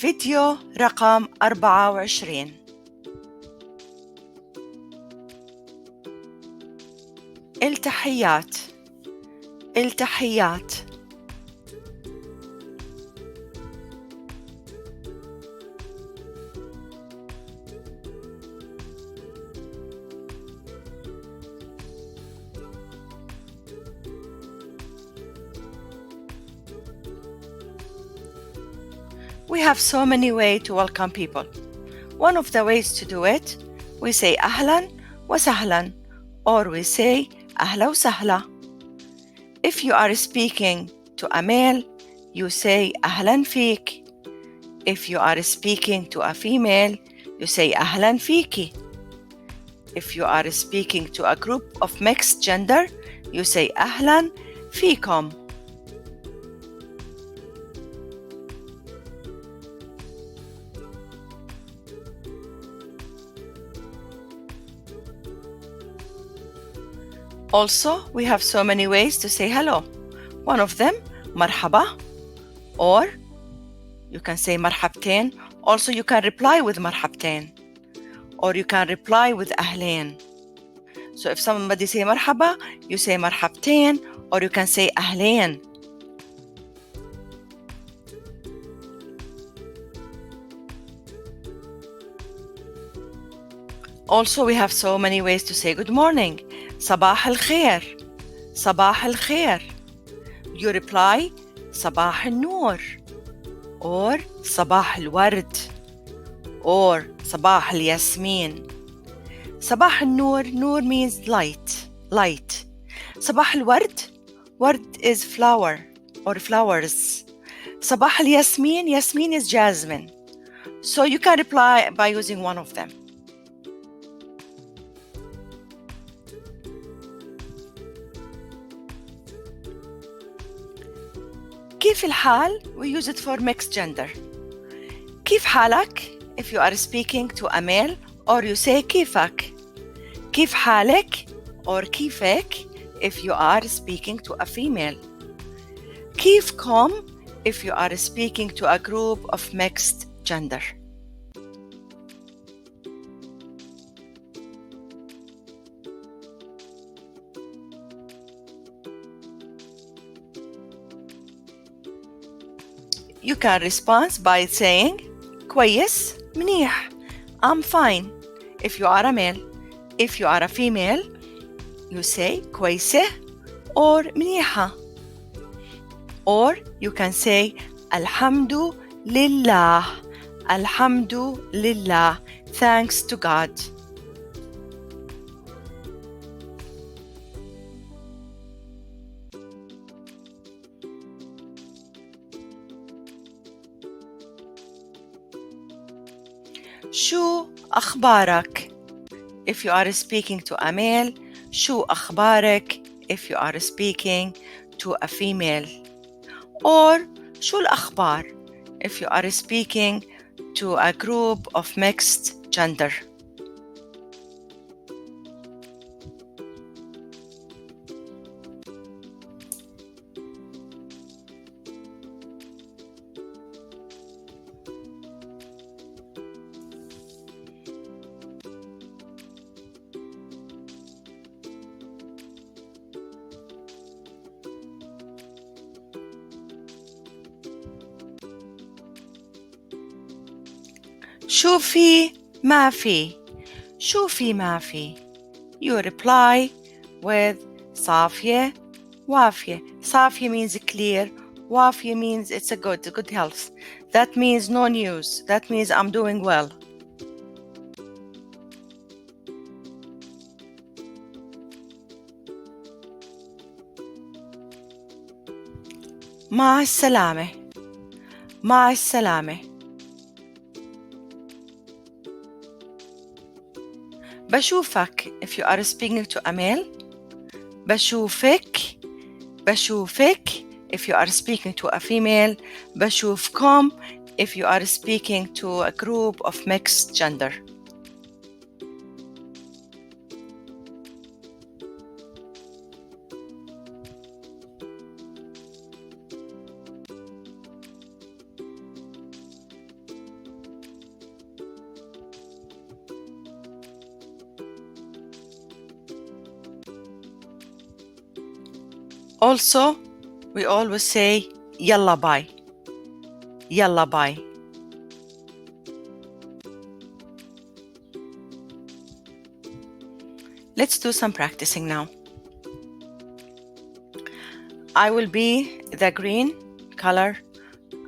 فيديو رقم 24. التحيات. التحيات. We have so many ways to welcome people. One of the ways to do it, we say أهلاً وسهلاً, or we say أهلا وسهلا. If you are speaking to a male, you say أهلاً فيك. If you are speaking to a female, you say أهلاً فيكي. If you are speaking to a group of mixed gender, you say أهلاً فيكم. Also, we have so many ways to say hello. One of them, مرحبا, or you can say مرحبتين. Also, you can reply with مرحبتين, or you can reply with أهلين. So if somebody say مرحبا, you say مرحبتين, or you can say أهلين. Also, we have so many ways to say good morning. صباح الخير. صباح الخير. You reply صباح النور, or صباح الورد, or صباح الياسمين. صباح النور, nur means light, light. صباح الورد, word is flower or flowers. صباح الياسمين, yasmin is jasmine. So you can reply by using one of them. كيف الحال? We use it for mixed gender. كيف حالك? If you are speaking to a male, or you say كيفك. كيف حالك? or كيفك if you are speaking to a female. كيفكم if you are speaking to a group of mixed gender. You can respond by saying كويس, منيح, I'm fine if you are a male. If you are a female, you say كويسة or منيحة. Or you can say الحمد لله. الحمد لله. Thanks to God. شو أخبارك? If you are speaking to a male, شو أخبارك if you are speaking to a female. Or شو الأخبار if you are speaking to a group of mixed gender. شو في ما في. شو في ما في. You reply with صافية وافية. صافية means clear. وافية means it's a good health. That means no news. That means I'm doing well. مع السلامة. مع السلامة. بشوفك if you are speaking to a male. بشوفك. بشوفك if you are speaking to a female. بشوفكم if you are speaking to a group of mixed gender. Also, we always say يلا باي. يلا باي. Let's do some practicing now. I will be the green color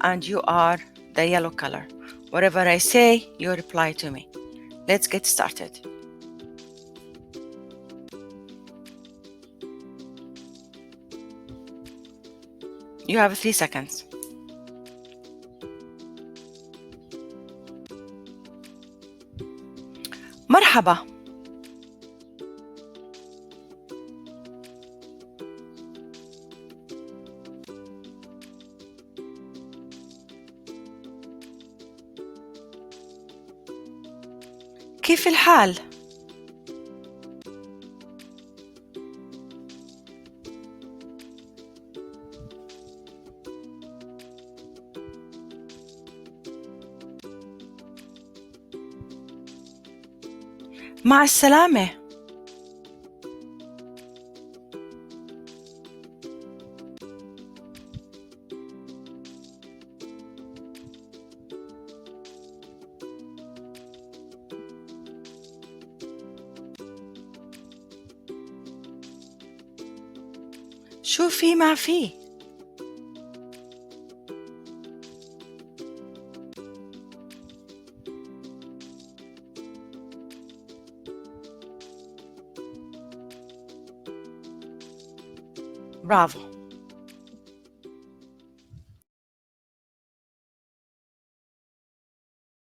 and you are the yellow color. Whatever I say, you reply to me. Let's get started. You have 3 seconds. مرحبا. كيف الحال؟ مع السلامة. شو في ما في؟ برافو.